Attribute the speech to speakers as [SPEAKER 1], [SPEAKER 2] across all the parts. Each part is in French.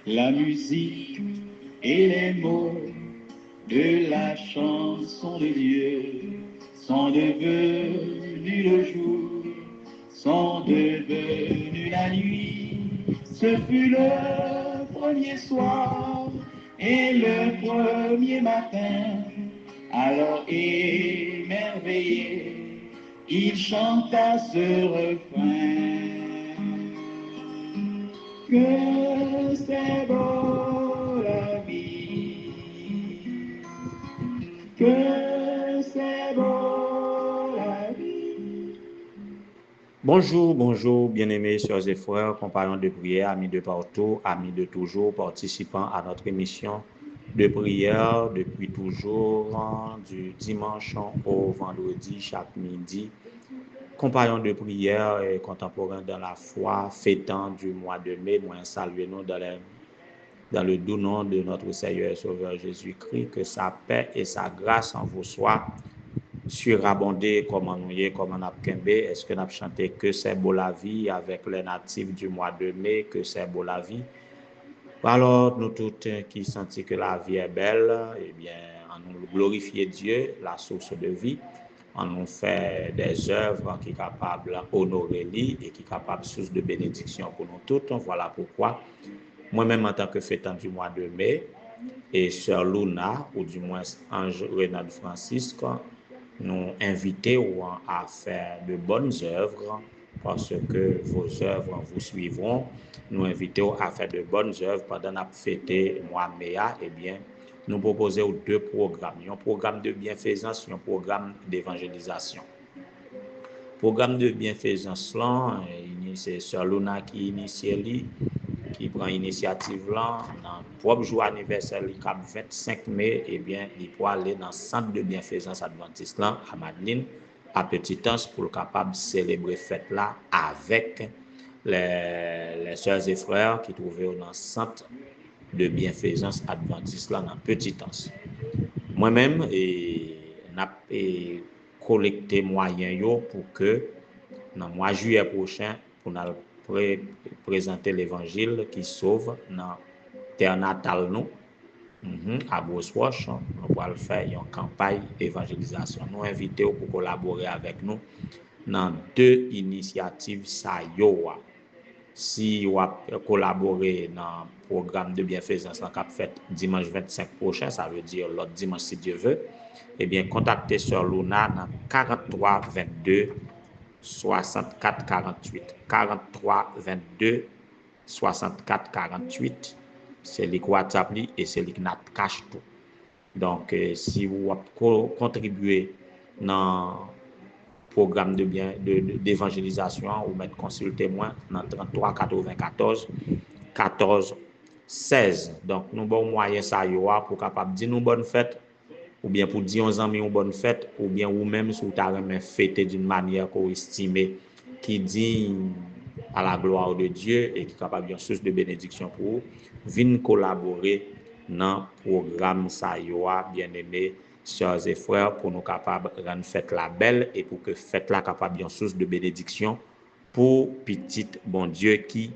[SPEAKER 1] La musique et les mots de la chanson de Dieu sont devenus le jour, sont devenus la nuit. Ce fut le premier soir et le premier matin. Alors émerveillé, il chanta ce refrain. Que c'est beau la vie, que c'est beau la vie.
[SPEAKER 2] Bonjour, bonjour, bien-aimés sœurs et frères, compagnons de prière, amis de partout, amis de toujours, participants à notre émission de prière depuis toujours, du dimanche au vendredi, chaque midi. Compagnons de prière et contemporains dans la foi, fêtant du mois de mai, nous saluons dans le doux nom de notre Seigneur et Sauveur Jésus-Christ, que sa paix et sa grâce en vous soient surabondé comme on est, comme on a kembe. Est-ce que nous avons chanté que c'est beau la vie avec les natifs du mois de mai, que c'est beau la vie? Alors, nous tous qui sentons que la vie est belle, eh bien, on nous glorifier Dieu, la source de vie. On nous fait des œuvres qui sont capables d'honorer lui et qui sont capables de source de bénédiction pour nous tous. Voilà pourquoi, moi-même en tant que fêtant du mois de mai, et Sœur Luna, ou du moins Ange Renald Francisque, nous invitons à faire de bonnes œuvres parce que vos œuvres vous suivront. Nous invitons à faire de bonnes œuvres pendant la fête mois Méa. Eh bien, nous proposons deux programmes. Un programme de bienfaisance et un programme d'évangélisation. Programme de bienfaisance là, c'est Sœur Luna qui initie qui prend initiative là dans le propre jour anniversaire le 25 mai, eh bien il peut aller dans le centre de bienfaisance adventiste là à Madeleine à Petit-Anse pour capable célébrer fête là avec les sœurs et frères qui trouvaient dans le centre de bienfaisance adventiste là dans Petit-Anse. Moi-même n'a collecté moyens yo pour que dans le mois de juillet prochain pour nous présenter l'évangile qui sauve dans terre natale nous à Boswash. On va faire une campagne d'évangélisation. Nous invitons pour collaborer avec nous dans deux initiatives ça yo. Si vous collaborez dans le programme de bienfaisance qui fait dimanche 25 prochain, ça veut dire l'autre dimanche si Dieu veut, eh bien contactez Sœur Luna dans 43 22 64 48 43 22 64 48. C'est le WhatsApp et c'est le cache tout. Donc si vous contribuez dans programme d'évangélisation ou mettre consulter moi dans 33 94 14 16. Donc nous bon moyen ça yo pour capable dire nous bonne fête ou bien pour dire aux amis une bonne fête ou bien ou même si vous avez fêté d'une manière qu'on estime qui dit à la gloire de Dieu et qui est capable d'une source de bénédiction pour vous, venez collaborer dans le programme ça yo bien-aimé sœurs et frères, pour nous capables de rendre fête la belle et pour que fête la capable d'une source de bénédiction pour petit bon Dieu qui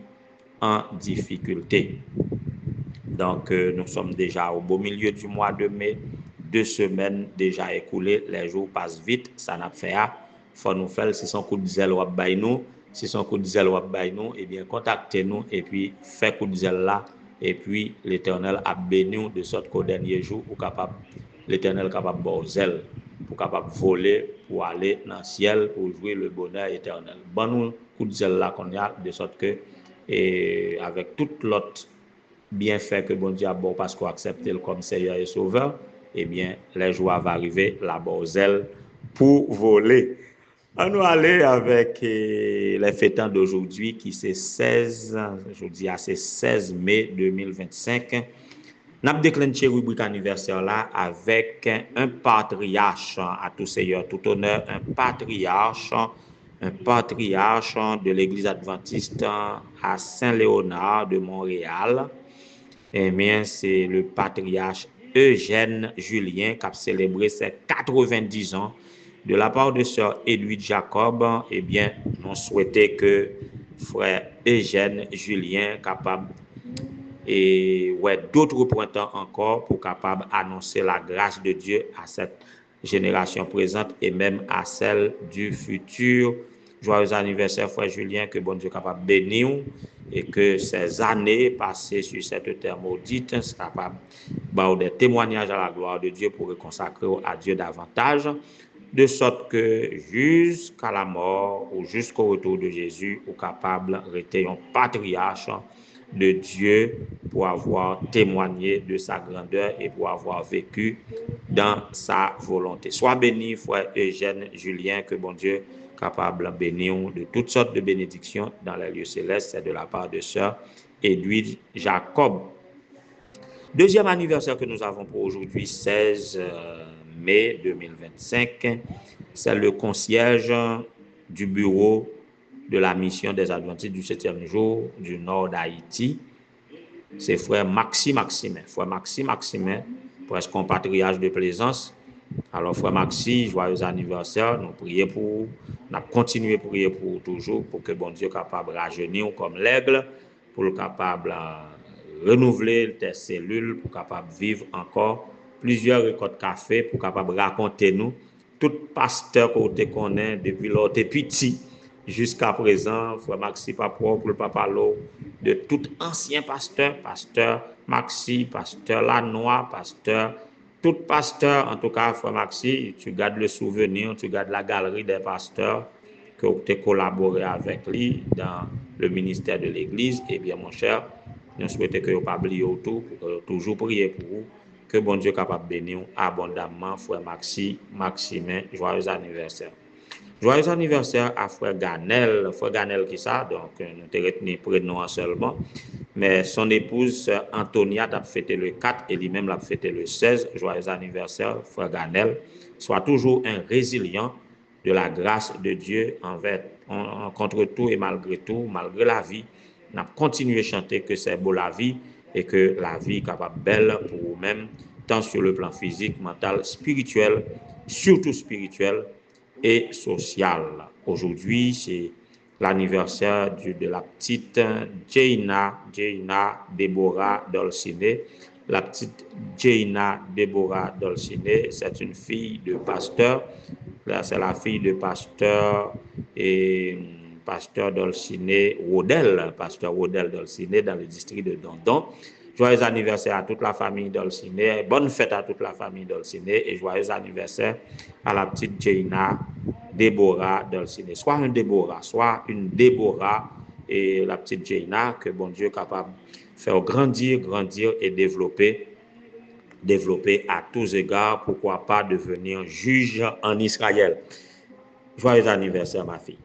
[SPEAKER 2] en difficulté. Donc, nous sommes déjà au beau milieu du mois de mai, 2 semaines déjà écoulées, les jours passent vite, ça n'a fait à, faut nous faire, si son coup de zèle ou bail nous, si son coup de zèle ou bail nous, eh bien, contactez-nous et puis, fait coup de zèle là, et puis, l'Éternel a béni de sorte qu'au dernier jour, ou capable l'Éternel est capable de zèle pour capable voler pour aller dans le ciel pour jouer le bonheur éternel. Bon nous coup de zèle là qu'on a de sorte que et avec toute l'autre bienfait que bon Dieu a bon parce qu'on accepte comme Seigneur et Sauveur, eh bien les jours vont arriver la bonne zèle pour voler. On va aller avec les fêtants d'aujourd'hui qui c'est 16 aujourd'hui c'est 16 mai 2025. N'a déclenché rubrique anniversaire là avec un patriarche à tout seigneur, tout honneur, un patriarche de l'église adventiste à Saint-Léonard de Montréal. Eh bien, c'est le patriarche Eugène Julien qui a célébré ses 90 ans. De la part de sœur Edwige Jacob, eh bien, nous souhaitons que frère Eugène Julien capable et ouais, d'autres printemps encore pour capable annoncer la grâce de Dieu à cette génération présente et même à celle du futur. Joyeux anniversaire, frère Julien, que bon Dieu capable de bénir et que ces années passées sur cette terre maudite soient capables de des témoignages à la gloire de Dieu pour consacrer à Dieu davantage, de sorte que jusqu'à la mort ou jusqu'au retour de Jésus, ou capable de rester un patriarche de Dieu pour avoir témoigné de sa grandeur et pour avoir vécu dans sa volonté. Sois béni, frère Eugène Julien, que bon Dieu capable de bénir de toutes sortes de bénédictions dans les lieux célestes, c'est de la part de sœur Edwige Jacob. Deuxième anniversaire que nous avons pour aujourd'hui, 16 mai 2025, c'est le concierge du bureau de la mission des Adventistes du 7e jour du nord d'Haïti. C'est frère Maxime Maximin. Frère Maxime Maximin, presque compatriote de Plaisance. Alors, frère Maxi, joyeux anniversaire. Nous prions pour vous. Nous continuons à prier pour vous toujours, pour que bon Dieu soit capable de rajeunir comme l'aigle, pour le capable de renouveler tes cellules, pour capable de vivre encore plusieurs récoltes café, pour capable de raconter nous tout pasteur qu'on connaît depuis l'autre petit jusqu'à présent. Frère Maxi, pas pour le papa Lo, de tout ancien pasteur, pasteur Maxi, pasteur Lanois, pasteur. Tout pasteur, en tout cas, frère Maxi, tu gardes le souvenir, tu gardes la galerie des pasteurs que tu as collaboré avec lui dans le ministère de l'Église. Eh bien, mon cher, nous souhaitons que vous ne pas oublier tout, toujours prier pour vous, que bon Dieu soit capable de bénir abondamment, frère Maxi, Maximin, joyeux anniversaire. Joyeux anniversaire à frère Ganel. Frère Ganel qui ça, donc nous te retenu prénom seulement. Mais son épouse Antonia a fêté le 4 et lui-même l'a fêté le 16. Joyeux anniversaire, frère Ganel. Sois toujours un résilient de la grâce de Dieu contre tout et malgré tout, malgré la vie. On a continué à chanter que c'est beau la vie et que la vie est capable belle pour vous-même, tant sur le plan physique, mental, spirituel, surtout spirituel et social. Aujourd'hui, c'est l'anniversaire de la petite Jaina Deborah Dolcine. La petite Jaina Deborah Dolcine, c'est une fille de pasteur. Là, c'est la fille de pasteur et pasteur Dolcine Rodel, pasteur Rodel Dolcine dans le district de Dondon. Joyeux anniversaire à toute la famille Dolcine, bonne fête à toute la famille Dolcine et joyeux anniversaire à la petite Jaina Deborah Dolcine. Soit un Deborah, soit une Deborah et la petite Jaina, que bon Dieu est capable de faire grandir et développer à tous égards, pourquoi pas devenir juge en Israël. Joyeux anniversaire, ma fille.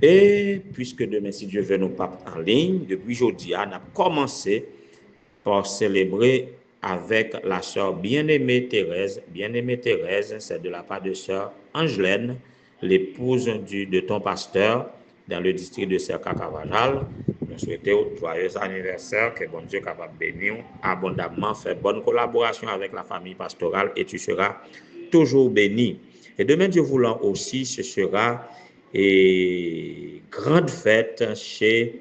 [SPEAKER 2] Et puisque demain, si Dieu veut, nous pas en ligne, depuis aujourd'hui, on a commencé par célébrer avec la sœur bien-aimée Thérèse. Bien-aimée Thérèse, c'est de la part de sœur Angelaine, l'épouse de ton pasteur dans le district de Serka-Cavajal. Nous souhaitons joyeux anniversaire, que bon Dieu capable de bénir abondamment, faire bonne collaboration avec la famille pastorale et tu seras toujours béni. Et demain, Dieu voulant aussi, ce sera une grande fête chez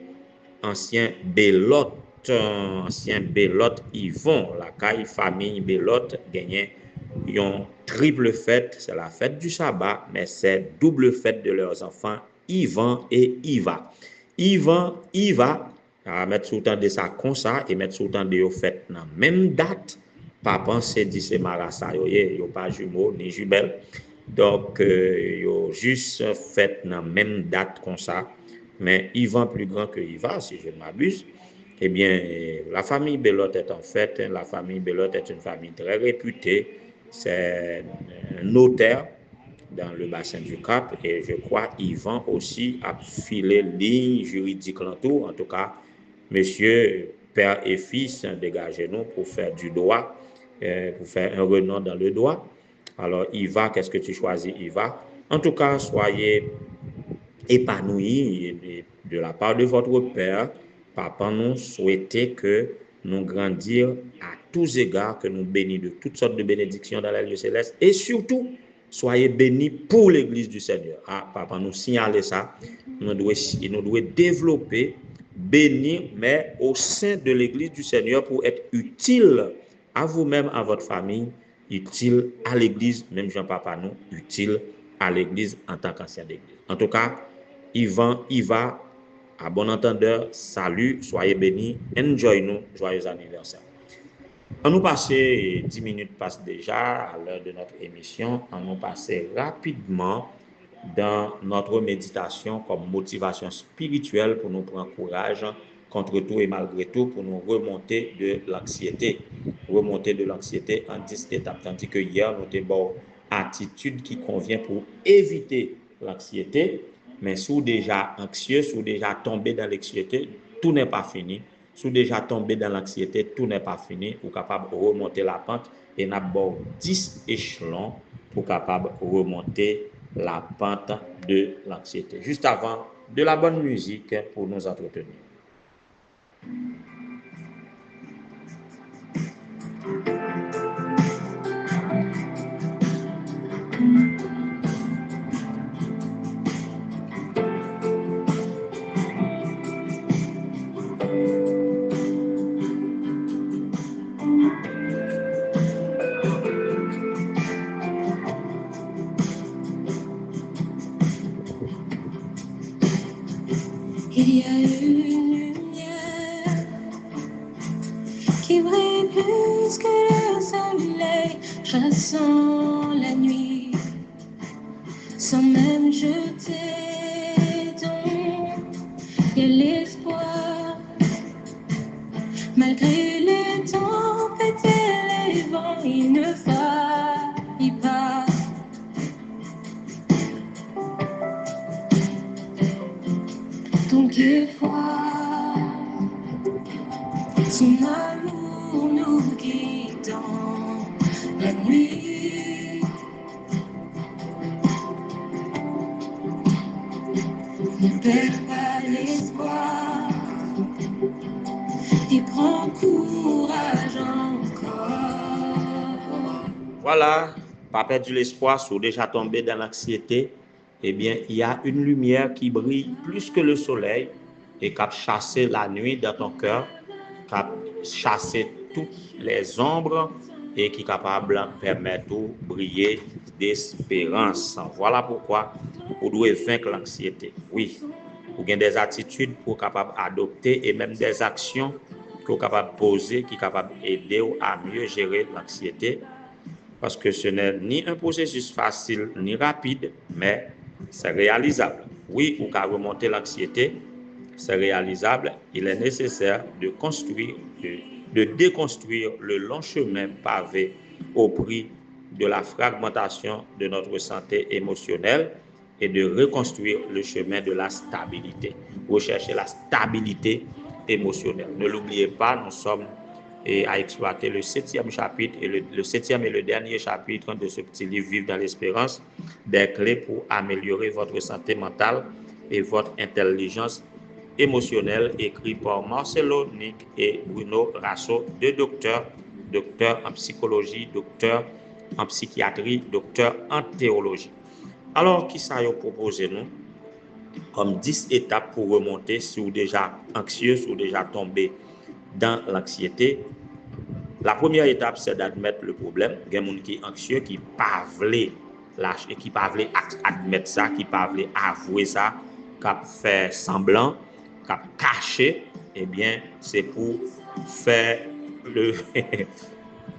[SPEAKER 2] ancien Bélote Yvon, la caille famille Bélote gagnait une triple fête, c'est la fête du sabbat, mais c'est double fête de leurs enfants, Yvan et Iva. Iva, à mettre sous temps de ça comme ça, et mettre sous temps de yo fête dans même date, pas penser dit c'est marassa, yo pas jumeau ni jumelle, donc yo juste fête dans même date comme ça, mais Yvan plus grand que Iva, si je ne m'abuse. Eh bien, la famille Bélote est en fait, la famille Bélote est une famille très réputée. C'est un notaire dans le bassin du Cap et je crois Yvan aussi a filé ligne juridique l'entour. En tout cas, monsieur, père et fils, dégagez-nous pour faire du droit, pour faire un renom dans le droit. Alors, Iva, qu'est-ce que tu choisis, Iva? En tout cas, soyez épanouis de la part de votre père. Papa, nous souhaitons que nous grandir à tous égards, que nous bénissons de toutes sortes de bénédictions dans les lieux célestes et surtout, soyez bénis pour l'Église du Seigneur. Ah, papa, nous signaler ça. Nous devons développer bénir, mais au sein de l'Église du Seigneur pour être utile à vous-même, à votre famille, utile à l'Église, même Jean-Papa nous, utile à l'Église en tant qu'ancien d'Église. En tout cas, Yvan, à bon entendeur, salut, soyez bénis, enjoy nous, joyeux anniversaire. On nous passer 10 minutes passent déjà à l'heure de notre émission. On nous passer rapidement dans notre méditation comme motivation spirituelle pour nous prendre courage contre tout et malgré tout pour nous remonter de l'anxiété. Remonter de l'anxiété en 10 étapes. Tandis que hier, nous avons une attitude qui convient pour éviter l'anxiété. Mais si déjà anxieux, si déjà tombé dans l'anxiété, tout n'est pas fini. Si déjà tombé dans l'anxiété, tout n'est pas fini. Vous êtes capable de remonter la pente et nous avons 10 échelons pour capable remonter la pente de l'anxiété. Juste avant, de la bonne musique pour nous entretenir.
[SPEAKER 3] Il y a une lumière qui brille plus que le soleil, chassant la nuit, sans même jeter d'ombre. Il y a l'espoir, malgré les tempêtes et les vents, il ne faillit pas. Donc Dieu croit, son amour nous guide dans la nuit. Ne perds pas l'espoir et prends courage encore.
[SPEAKER 2] Voilà, pas perdu l'espoir, si vous déjà tombé dans l'anxiété, eh bien, il y a une lumière qui brille plus que le soleil et qui a chassé la nuit dans ton cœur, qui a chassé toutes les ombres et qui est capable de permettre de briller d'espérance. Voilà pourquoi vous devez vaincre l'anxiété. Oui, vous avez des attitudes pour capable adopter et même des actions que vous capable poser qui sont capables d'aider à mieux gérer l'anxiété. Parce que ce n'est ni un processus facile ni rapide, mais c'est réalisable. Oui, pour remonter l'anxiété, c'est réalisable. Il est nécessaire de construire, de déconstruire le long chemin pavé au prix de la fragmentation de notre santé émotionnelle et de reconstruire le chemin de la stabilité. Rechercher la stabilité émotionnelle. Ne l'oubliez pas, nous sommes à exploiter le 7e chapitre et le 7e et le dernier chapitre de ce petit livre Vivre dans l'espérance, des clés pour améliorer votre santé mentale et votre intelligence émotionnelle, écrit par Marcelo Nick et Bruno Rasso, deux docteurs en psychologie, docteurs en psychiatrie, docteurs en théologie. Alors, qui ça y a proposé nous comme 10 étapes pour remonter si vous déjà anxieux, si vous déjà tombé dans l'anxiété? La première étape, c'est d'admettre le problème. Il y a des gens qui sont anxieux, qui ne peuvent lâcher, qui ne peuvent admettre ça, qui ne peuvent avouer ça, qui fait semblant, qui caché. Eh bien, c'est pour faire le...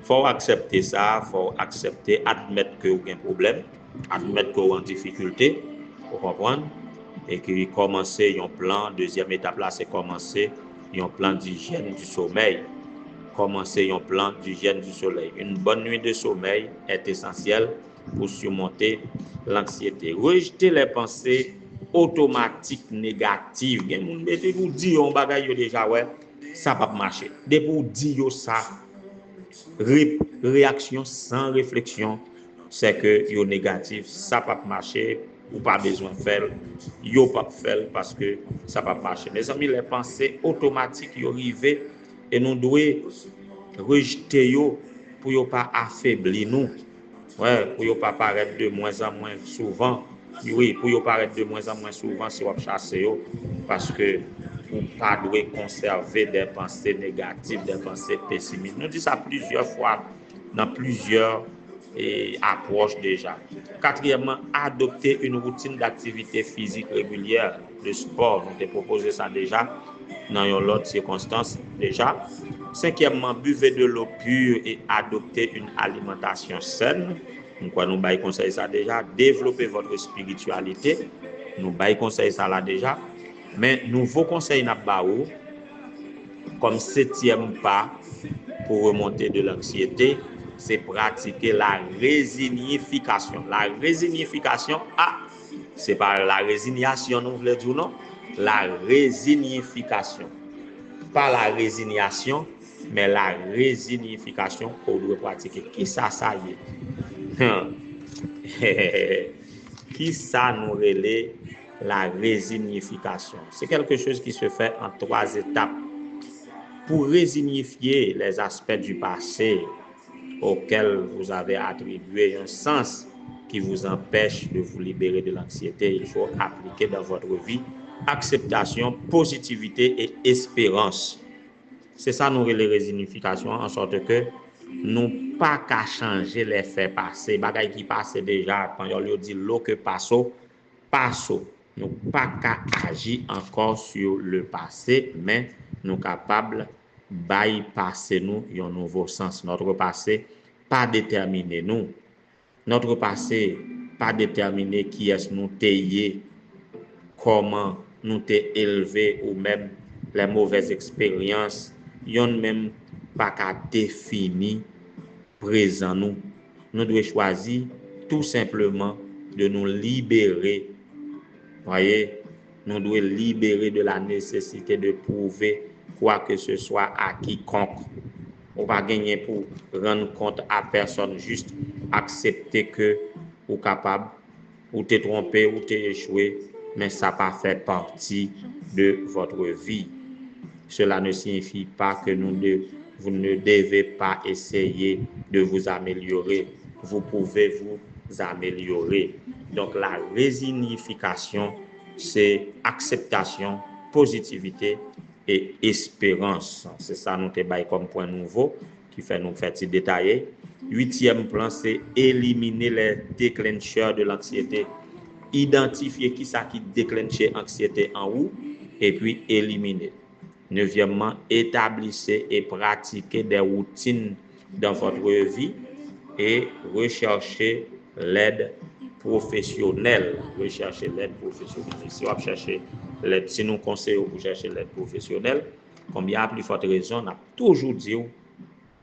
[SPEAKER 2] faut accepter ça, faut accepter, admettre que vous avez un problème, admettre que vous avez une difficulté, vous comprenez? Et que commencer un plan, deuxième étape là, c'est commencer un plan d'hygiène du sommeil. Commencer un plan d'hygiène du sommeil. Une bonne nuit de sommeil est essentielle pour surmonter l'anxiété. Rejeter les pensées automatiques négatives. Mettez vous dire on bagaille déjà ouais, ça va pas marcher. Dès vous dire ça, réaction sans réflexion, c'est que yo négatif, ça va pas marcher. Ou pas besoin de faire, yo pas faire parce que ça va pas marcher. Mes amis, les pensées automatiques yo arrivent et nous devons rejeter yo pour yo pas affaiblir nous. Ouais, pour yo pas paraître de moins en moins souvent. Oui, pour yo paraître de moins en moins souvent si on chasse yo parce que ou pas doit conserver des pensées négatives, des pensées pessimistes. Nous disons ça plusieurs fois dans plusieurs approches déjà. Quatrièmement, adopter une routine d'activité physique régulière, le sport, nous te proposé ça déjà dans une autre circonstance déjà. Cinquièmement, buvez de l'eau pure et adoptez une alimentation saine. Nous bail conseil ça déjà. Développez votre spiritualité. Nous bail conseil ça là déjà. Mais nouveau conseil n'a pas comme septième pas pour remonter de l'anxiété, c'est pratiquer la résignification. La résignification, c'est pas la résignation, nous voulons dire non. La résignification. Pas la résignation, mais la résignification qu'on doit pratiquer. Qui ça y est? Qui ça nous relaie la résignification? C'est quelque chose qui se fait en 3 étapes. Pour résignifier les aspects du passé auxquels vous avez attribué un sens qui vous empêche de vous libérer de l'anxiété, il faut appliquer dans votre vie acceptation, positivité et espérance. C'est ça nous les résignifications, en sorte que nous pas qu'à changer les faits passés, bagaille qui passait déjà, quand on lui dit l'eau que passo, nous pas qu'à agir encore sur le passé, mais nous capables bypasser nous un nouveau sens. Notre passé pas déterminer nous. Notre passé pas déterminer qui est nous t'ayé, comment nous t'es élevé ou même les mauvaises expériences, yon même pas qu'à définir présent nous. Nous devons choisir tout simplement de nous libérer. Voyez, nous devons libérer de la nécessité de prouver quoi que ce soit à quiconque. On va gagner pour rendre compte à personne, juste accepter que vous êtes capable, ou t'es trompé, ou t'es échoué, mais ça n'a pas fait partie de votre vie. Cela ne signifie pas que vous ne devez pas essayer de vous améliorer. Vous pouvez vous améliorer. Donc la résignification, c'est acceptation, positivité et espérance. C'est ça nous te comme point nouveau qui fait nous faire détailler. 8e plan, c'est éliminer les déclencheurs de l'anxiété. Identifier qui ça qui déclenche l'anxiété en vous et puis éliminer. 9e, établissez et pratiquez des routines dans votre vie et recherchez l'aide professionnelle. Recherchez l'aide professionnelle. Si vous cherchez l'aide, si nous conseillons pour chercher l'aide professionnelle, combien à plus forte raison, on a toujours dit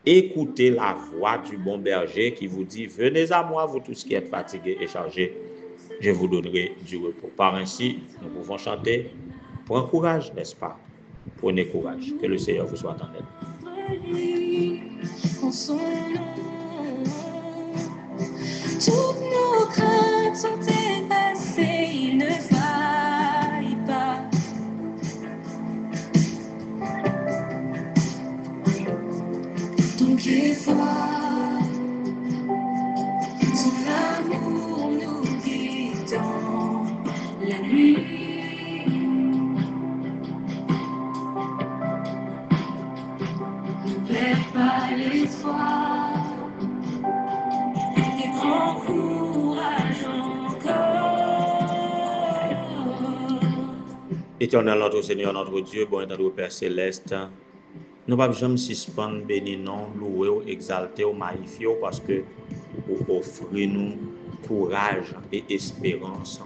[SPEAKER 2] écoutez la voix du bon berger qui vous dit venez à moi, vous tous qui êtes fatigués et chargés, je vous donnerai du repos. Par ainsi, nous pouvons chanter. Prends courage, n'est-ce pas? Prenez courage. Que le Seigneur vous soit en aide.
[SPEAKER 3] En son nom, toutes nos craintes sont effacées, il ne faille pas. Ton pied fort, son amour nous guide dans la nuit. Ne perds pas l'espoir et prends courage encore.
[SPEAKER 2] Éternel notre Seigneur, notre Dieu, bon et notre Père céleste, nous ne pouvons jamais suspendre, bénir, non, louer, exalter, magnifier, parce que vous offrez nous courage et espérance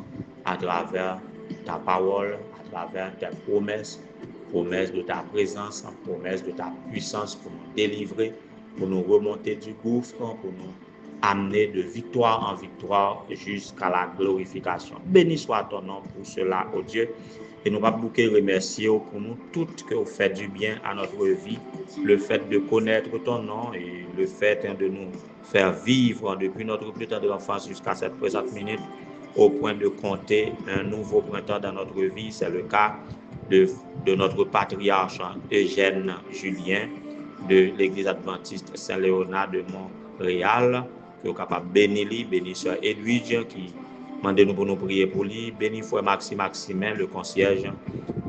[SPEAKER 2] à travers ta parole, à travers tes promesses, promesses de ta présence, promesses de ta puissance pour nous délivrer, pour nous remonter du gouffre, pour nous amener de victoire en victoire jusqu'à la glorification. Béni soit ton nom pour cela, ô Dieu. Et nous allons beaucoup remercier pour nous toutes que vous faites du bien à notre vie, le fait de connaître ton nom et le fait de nous faire vivre depuis notre plus tendre enfance jusqu'à cette présente minute au point de compter un nouveau printemps dans notre vie. C'est le cas de notre patriarche Eugène Julien de l'église adventiste Saint-Léonard de Montréal, qui est capable de bénir, bénir sœur Edwige qui demande nous pour nous prier pour lui, bénir frère Maximin, le concierge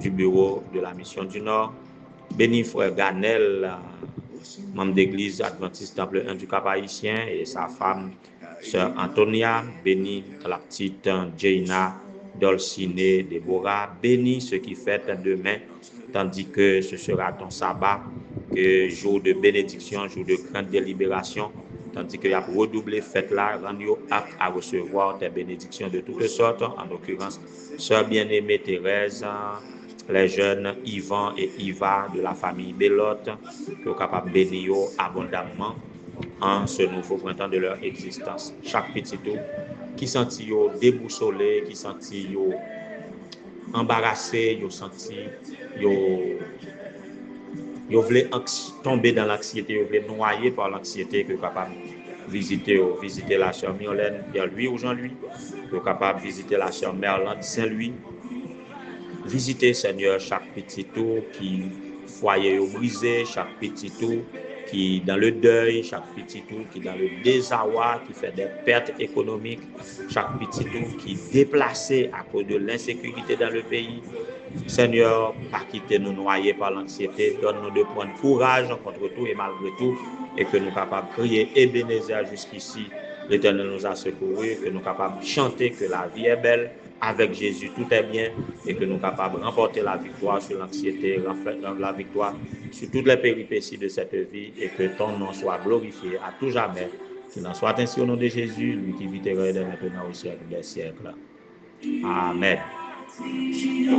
[SPEAKER 2] du bureau de la Mission du Nord. Bénis frère Ganel, membre d'église adventiste Temple 1 du Cap-Haïtien, et sa femme, sœur Antonia. Bénis la petite Jaina, Dolcine, Déborah. Bénis ceux qui fêtent demain, tandis que ce sera ton sabbat, que jour de bénédiction, jour de grande délibération, tandis qu'il y a redoublé fête là, rends-nous apte à recevoir tes bénédictions de toutes sortes, en l'occurrence, sœur bien-aimée Thérèse, les jeunes Yvan et Iva de la famille Belote, qui sont capables de bénir abondamment en ce nouveau printemps de leur existence. Chaque petit tout qui sentit déboussolé, qui sentit embarrassé, qui sentit yo voulait tomber dans l'anxiété, yo voulait noyer par l'anxiété, que capable visiter la sœur Myrlène Pierre-Louis ou Jean-Louis, que capable visiter la sœur Merlande Saint-Louis. Visiter, Seigneur, chaque petit tout qui foyer brisé, chaque petit tout qui dans le deuil, chaque petit tout qui dans le désarroi, qui fait des pertes économiques, chaque petit tout qui est déplacé à cause de l'insécurité dans le pays. Seigneur, pas quitter nous noyer par l'anxiété, donne-nous de prendre courage contre tout et malgré tout, et que nous capables de crier Ebenezer jusqu'ici. L'Éternel nous a secourus, que nous capables de chanter que la vie est belle, avec Jésus tout est bien, et que nous capables de remporter la victoire sur l'anxiété, la victoire sur toutes les péripéties de cette vie, et que ton nom soit glorifié à tout jamais. Qu'il en soit ainsi au nom de Jésus, lui qui vit et règne maintenant au siècle des siècles. Amen.
[SPEAKER 3] Dieu